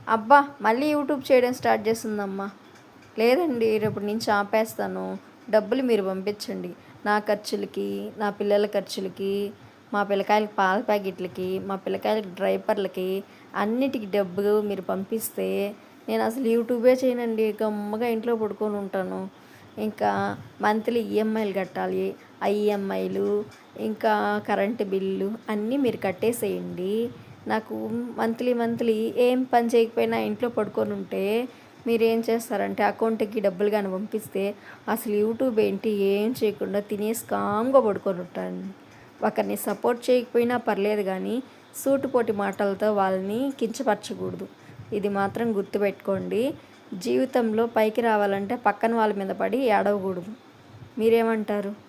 అబ్బా మళ్ళీ యూట్యూబ్ చేయడం స్టార్ట్ చేస్తుందమ్మా. లేదండి, రేపటి నుంచి ఆపేస్తాను. డబ్బులు మీరు పంపించండి. నా ఖర్చులకి, నా పిల్లల ఖర్చులకి, మా పిల్లకాయలకి పాల ప్యాకెట్లకి, మా పిల్లకాయలకి డ్రైపర్లకి, అన్నిటికీ డబ్బులు మీరు పంపిస్తే నేను అసలు యూట్యూబే చేయనండి. గమ్మగా ఇంట్లో పడుకొని ఉంటాను. ఇంకా మంత్లీ ఈఎంఐలు కట్టాలి. ఆ ఈఎంఐలు, ఇంకా కరెంటు బిల్లు అన్నీ మీరు కట్టేసేయండి. నాకు మంత్లీ ఏం పని చేయకపోయినా ఇంట్లో పడుకొని ఉంటే మీరేం చేస్తారంటే అకౌంట్కి డబ్బులు కానీ పంపిస్తే అసలు యూట్యూబ్ ఏంటి ఏం చేయకుండా తినేసి కామ్గా పడుకొని ఉంటాను. ఒకరిని సపోర్ట్ చేయకపోయినా పర్లేదు కానీ సూటిపోటి మాటలతో వాళ్ళని కించపరచకూడదు. ఇది మాత్రం గుర్తుపెట్టుకోండి. జీవితంలో పైకి రావాలంటే పక్కన వాళ్ళ మీద పడి ఏడవకూడదు. మీరేమంటారు?